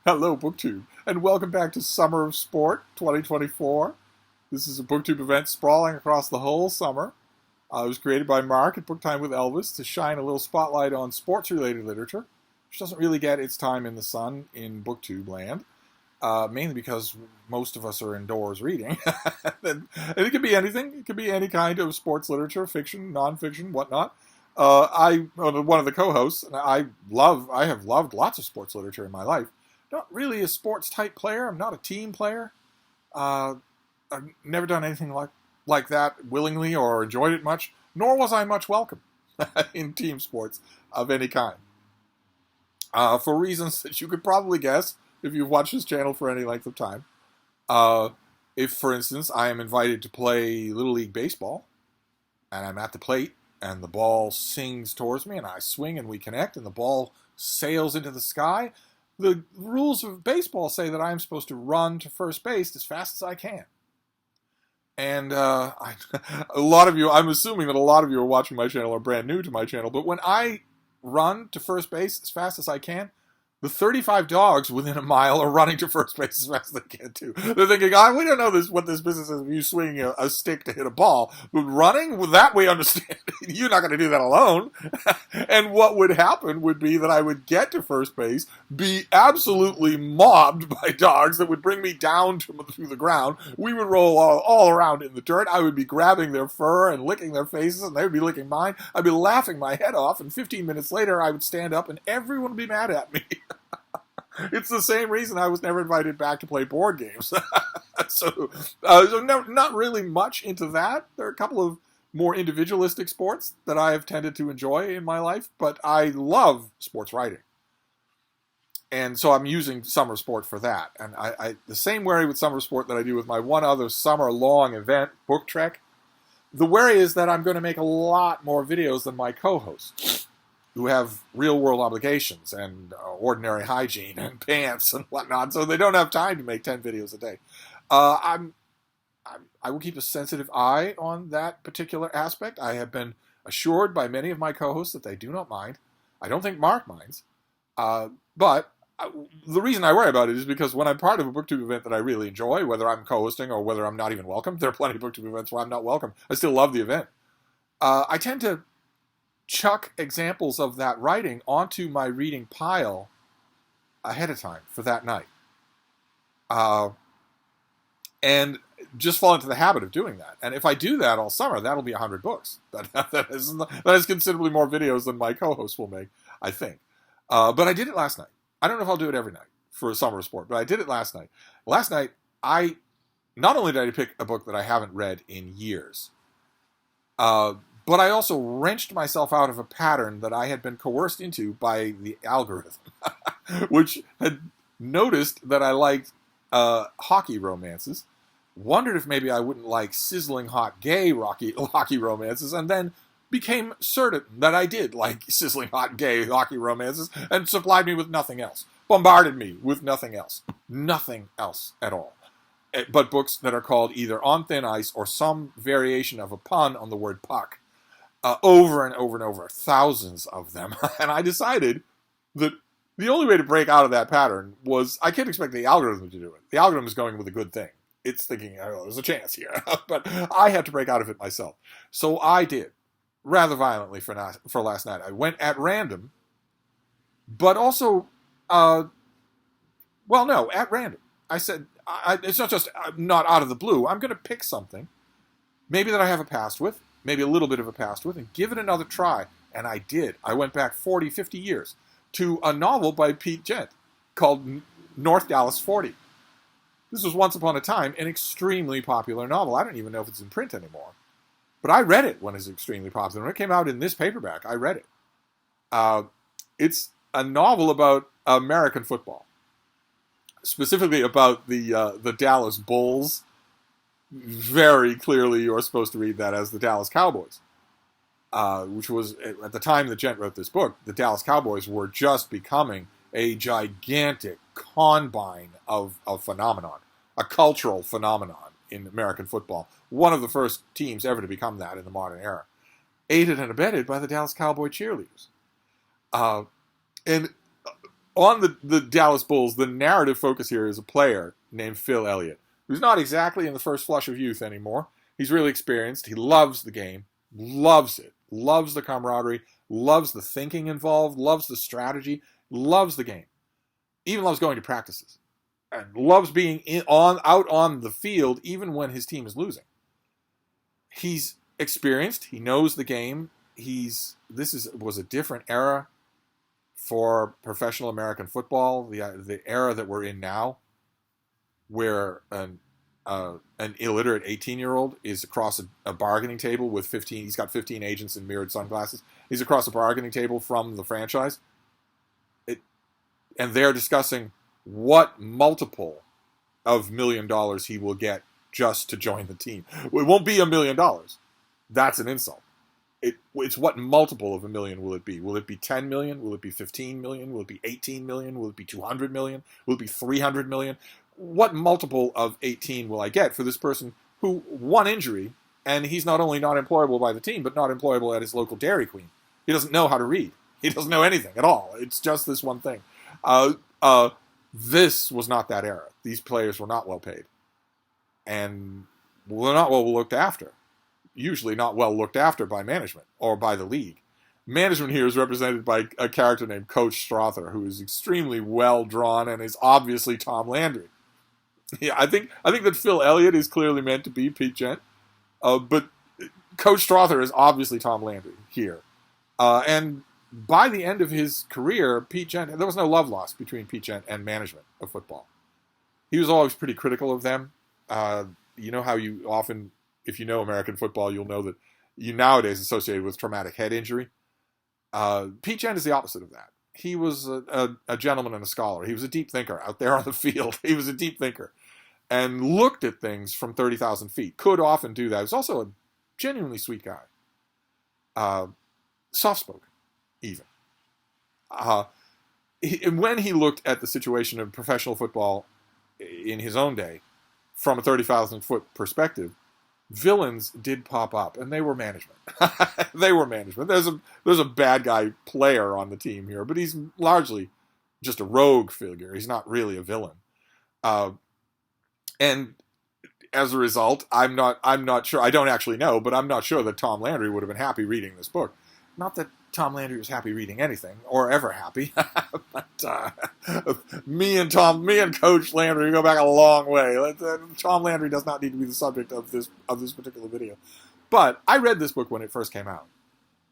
Hello, BookTube, and welcome back to Summer of Sport 2024. This is a BookTube event sprawling across the whole summer. It was created by Mark at Book Time with Elvis to shine a little spotlight on sports-related literature, which doesn't really get its time in the sun in BookTube land, mainly because most of us are indoors reading. And it could be anything. It could be any kind of sports literature, fiction, nonfiction, whatnot. I'm one of the co-hosts, and I have loved lots of sports literature in my life. Not really a sports type player. I'm not a team player. I've never done anything like that willingly or enjoyed it much, nor was I much welcome in team sports of any kind. For reasons that you could probably guess if you've watched this channel for any length of time. If, for instance, I am invited to play Little League Baseball, and I'm at the plate, and the ball sings towards me, and I swing, and we connect, and the ball sails into the sky, the rules of baseball say that I'm supposed to run to first base as fast as I can. And a lot of you, I'm assuming that a lot of you are watching my channel are brand new to my channel, but when I run to first base as fast as I can, the 35 dogs within a mile are running to first base as fast as they can, too. They're thinking, we don't know what this business is of you swinging a stick to hit a ball. But running, well, that we understand. You're not going to do that alone. And what would happen would be that I would get to first base, be absolutely mobbed by dogs that would bring me down through the ground. We would roll all around in the dirt. I would be grabbing their fur and licking their faces, and they would be licking mine. I'd be laughing my head off, and 15 minutes later, I would stand up, and everyone would be mad at me. It's the same reason I was never invited back to play board games. So not really much into that. There are a couple of more individualistic sports that I have tended to enjoy in my life, but I love sports writing. And so I'm using summer sport for that. And I the same worry with summer sport that I do with my one other summer-long event, Book Trek. The worry is that I'm going to make a lot more videos than my co-hosts, who have real-world obligations and ordinary hygiene and pants and whatnot, so they don't have time to make 10 videos a day. I will keep a sensitive eye on that particular aspect. I have been assured by many of my co-hosts that they do not mind. I don't think Mark minds. But the reason I worry about it is because when I'm part of a BookTube event that I really enjoy, whether I'm co-hosting or whether I'm not even welcome, there are plenty of BookTube events where I'm not welcome. I still love the event. I tend to chuck examples of that writing onto my reading pile ahead of time for that night. And just fall into the habit of doing that. And if I do that all summer, that'll be 100 books. That is considerably more videos than my co-host will make, I think. But I did it last night. I don't know if I'll do it every night for a summer sport, but I did it last night. Last night, not only did I pick a book that I haven't read in years, but I also wrenched myself out of a pattern that I had been coerced into by the algorithm, which had noticed that I liked hockey romances, wondered if maybe I wouldn't like sizzling hot gay hockey romances, and then became certain that I did like sizzling hot gay hockey romances, and supplied me with nothing else. Bombarded me with nothing else. Nothing else at all. But books that are called either On Thin Ice or some variation of a pun on the word puck. Over and over and over, thousands of them. And I decided that the only way to break out of that pattern was, I can't expect the algorithm to do it. The algorithm is going with a good thing. It's thinking, there's a chance here. But I had to break out of it myself. So I did, rather violently for last night. I went at random, but also, at random. I said, it's not just not out of the blue. I'm going to pick something, maybe that I have a past with, maybe a little bit of a past with, and give it another try. And I did. I went back 40, 50 years to a novel by Pete Gent called North Dallas 40. This was once upon a time an extremely popular novel. I don't even know if it's in print anymore. But I read it when it was extremely popular. When it came out in this paperback, I read it. It's a novel about American football. Specifically about the Dallas Bulls. Very clearly, you're supposed to read that as the Dallas Cowboys, which was, at the time that Gent wrote this book, the Dallas Cowboys were just becoming a gigantic combine of phenomenon, a cultural phenomenon in American football. One of the first teams ever to become that in the modern era. Aided and abetted by the Dallas Cowboy cheerleaders. And on the Dallas Bulls, the narrative focus here is a player named Phil Elliott, who's not exactly in the first flush of youth anymore. He's really experienced. He loves the game, loves it, loves the camaraderie, loves the thinking involved, loves the strategy, loves the game, even loves going to practices, and loves being out on the field even when his team is losing. He's experienced. He knows the game. Was a different era for professional American football, the era that we're in now, where an illiterate 18-year-old is across a bargaining table with 15. He's got 15 agents in mirrored sunglasses. He's across a bargaining table from the franchise, and they're discussing what multiple of $1 million he will get just to join the team. It won't be $1 million. That's an insult. It's what multiple of $1 million will it be? Will it be 10 million? Will it be 15 million? Will it be 18 million? Will it be 200 million? Will it be 300 million? What multiple of 18 will I get for this person who one injury, and he's not only not employable by the team, but not employable at his local Dairy Queen. He doesn't know how to read. He doesn't know anything at all. It's just this one thing. This was not that era. These players were not well paid, and were not well looked after. Usually not well looked after by management or by the league. Management here is represented by a character named Coach Strother, who is extremely well drawn and is obviously Tom Landry. Yeah, I think that Phil Elliott is clearly meant to be Pete Gent, but Coach Strother is obviously Tom Landry here. And by the end of his career, Pete Gent, there was no love lost between Pete Gent and management of football. He was always pretty critical of them. You know how you often, if you know American football, you'll know that you nowadays associated with traumatic head injury. Pete Gent is the opposite of that. He was a gentleman and a scholar. He was a deep thinker out there on the field. He was a deep thinker and looked at things from 30,000 feet. Could often do that. He was also a genuinely sweet guy. Soft-spoken, even. When he looked at the situation of professional football in his own day from a 30,000-foot perspective, villains did pop up, and they were management. They were management. There's a bad guy player on the team here, but he's largely just a rogue figure. He's not really a villain. And as a result, I'm not sure. I don't actually know, but I'm not sure that Tom Landry would have been happy reading this book. Not that Tom Landry was happy reading anything, or ever happy. But me and Coach Landry go back a long way. Tom Landry does not need to be the subject of this particular video. But I read this book when it first came out.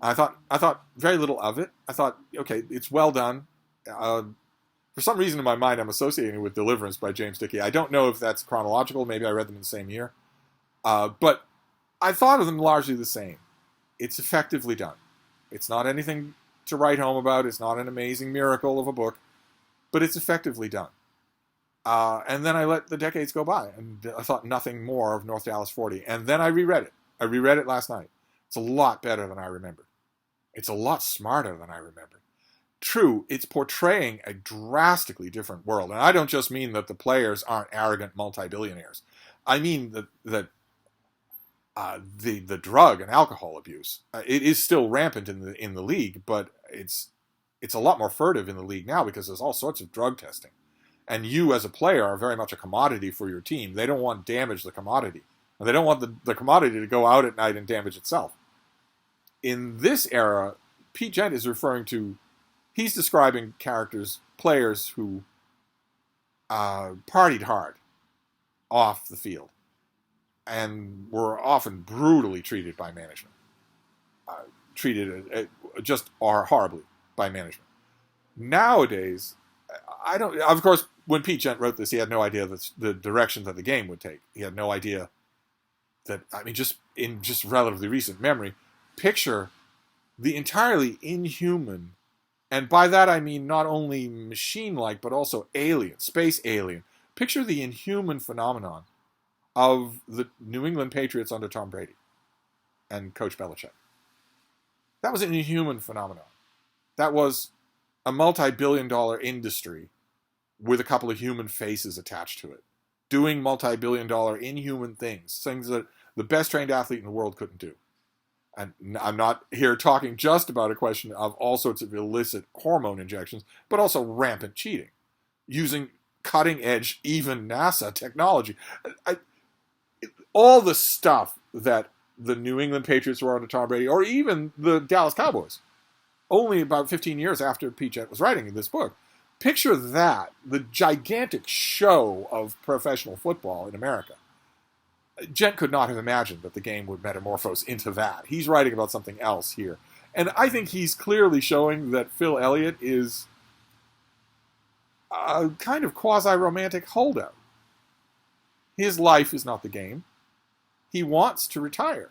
I thought very little of it. I thought, okay, it's well done. For some reason in my mind, I'm associating it with Deliverance by James Dickey. I don't know if that's chronological. Maybe I read them in the same year. But I thought of them largely the same. It's effectively done. It's not anything to write home about. It's not an amazing miracle of a book, but it's effectively done. And then I let the decades go by, and I thought nothing more of North Dallas 40. And then I reread it. I reread it last night. It's a lot better than I remembered. It's a lot smarter than I remembered. True, it's portraying a drastically different world. And I don't just mean that the players aren't arrogant multi-billionaires. I mean that the drug and alcohol abuse, it is still rampant in the league, but it's a lot more furtive in the league now because there's all sorts of drug testing, and you as a player are very much a commodity for your team. They don't want to damage the commodity, and they don't want the commodity to go out at night and damage itself. In this era, Pete Gent is referring to, he's describing players who partied hard off the field and were often brutally treated by management. Treated just horribly by management. Nowadays, I don't. Of course, when Pete Gent wrote this, he had no idea the direction that the game would take. He had no idea that. I mean, just in relatively recent memory, picture the entirely inhuman, and by that I mean not only machine-like but also alien, space alien. Picture the inhuman phenomenon of the New England Patriots under Tom Brady and Coach Belichick. That was an inhuman phenomenon. That was a multi-billion-dollar industry with a couple of human faces attached to it, doing multi-billion-dollar inhuman things that the best trained athlete in the world couldn't do. And I'm not here talking just about a question of all sorts of illicit hormone injections, but also rampant cheating, using cutting edge, even NASA technology. All the stuff that the New England Patriots were under Tom Brady, or even the Dallas Cowboys, only about 15 years after Pete Gent was writing in this book. Picture that, the gigantic show of professional football in America. Gent could not have imagined that the game would metamorphose into that. He's writing about something else here. And I think he's clearly showing that Phil Elliott is a kind of quasi-romantic holdout. His life is not the game. He wants to retire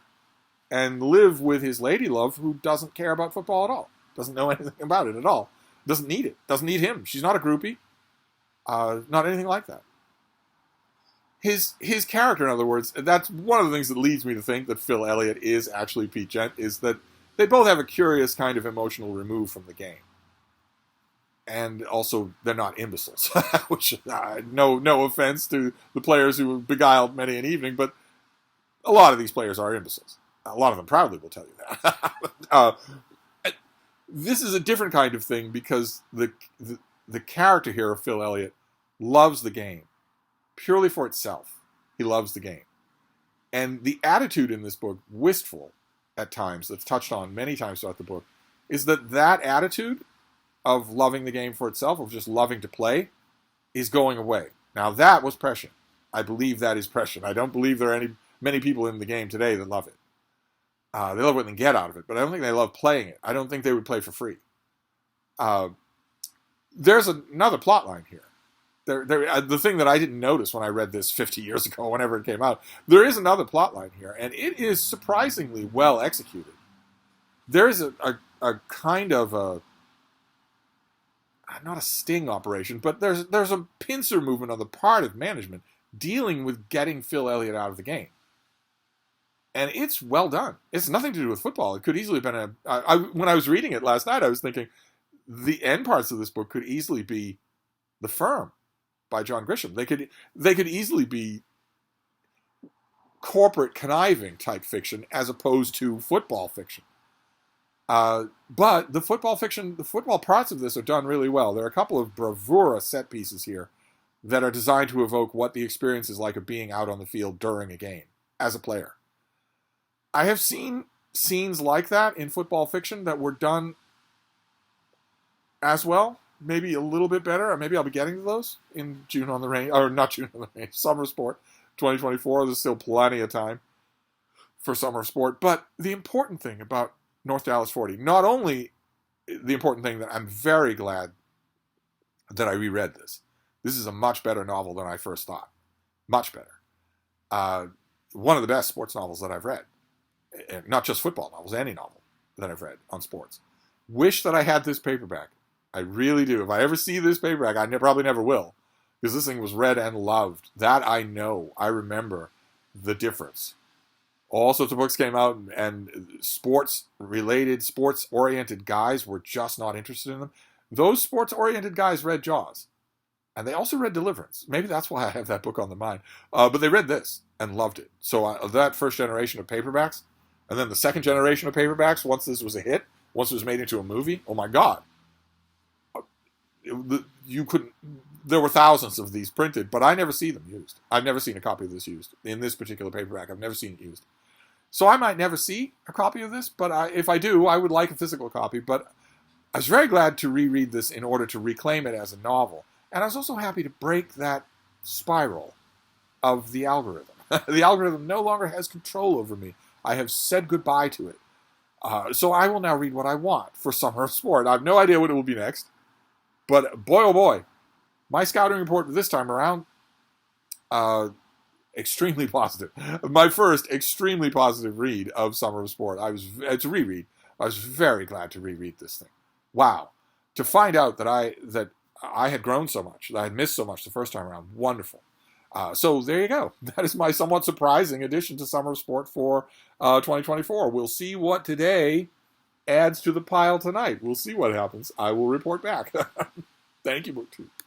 and live with his lady love who doesn't care about football at all. Doesn't know anything about it at all. Doesn't need it. Doesn't need him. She's not a groupie. Not anything like that. His character, in other words, that's one of the things that leads me to think that Phil Elliott is actually Pete Gent, is that they both have a curious kind of emotional remove from the game. And also, they're not imbeciles. Which, no offense to the players who beguiled many an evening, but a lot of these players are imbeciles. A lot of them proudly will tell you that. This is a different kind of thing because the character here of Phil Elliott loves the game purely for itself. He loves the game. And the attitude in this book, wistful at times, that's touched on many times throughout the book, is that attitude of loving the game for itself, of just loving to play, is going away. Now that was prescient. I believe that is prescient. I don't believe there are many people in the game today that love it. They love what they can get out of it, but I don't think they love playing it. I don't think they would play for free. There's another plot line here. The thing that I didn't notice when I read this 50 years ago, whenever it came out, there is another plot line here, and it is surprisingly well executed. There is a kind of a, not a sting operation, but there's a pincer movement on the part of management dealing with getting Phil Elliott out of the game. And it's well done. It's nothing to do with football. It could easily have been when I was reading it last night, I was thinking the end parts of this book could easily be The Firm by John Grisham. They could easily be corporate conniving type fiction as opposed to football fiction. But the football parts of this are done really well. There are a couple of bravura set pieces here that are designed to evoke what the experience is like of being out on the field during a game as a player. I have seen scenes like that in football fiction that were done as well, maybe a little bit better, or maybe I'll be getting to those in June on the Range, or not June on the Range, Summer of Sport 2024. There's still plenty of time for Summer of Sport. But the important thing about North Dallas 40, not only the important thing that I'm very glad that I reread this. This is a much better novel than I first thought. Much better. One of the best sports novels that I've read. Not just football novels, any novel that I've read on sports. Wish that I had this paperback. I really do. If I ever see this paperback, I probably never will, because this thing was read and loved. That I know. I remember the difference. All sorts of books came out, and sports-related, sports-oriented guys were just not interested in them. Those sports-oriented guys read Jaws, and they also read Deliverance. Maybe that's why I have that book on the mind. But they read this and loved it. So that first generation of paperbacks, and then the second generation of paperbacks, once this was a hit, once it was made into a movie, oh my God. There were thousands of these printed, but I never see them used. I've never seen a copy of this used. In this particular paperback, I've never seen it used. So I might never see a copy of this, but if I do, I would like a physical copy. But I was very glad to reread this in order to reclaim it as a novel. And I was also happy to break that spiral of the algorithm. The algorithm no longer has control over me. I have said goodbye to it. So I will now read what I want for Summer of Sport. I have no idea what it will be next. But boy, oh boy, my scouting report this time around, extremely positive. My first extremely positive read of Summer of Sport. It's a reread. I was very glad to reread this thing. Wow. To find out that I had grown so much, that I had missed so much the first time around. Wonderful. So there you go. That is my somewhat surprising addition to Summer of Sport for 2024. We'll see what today adds to the pile tonight. We'll see what happens. I will report back. Thank you, BookTube.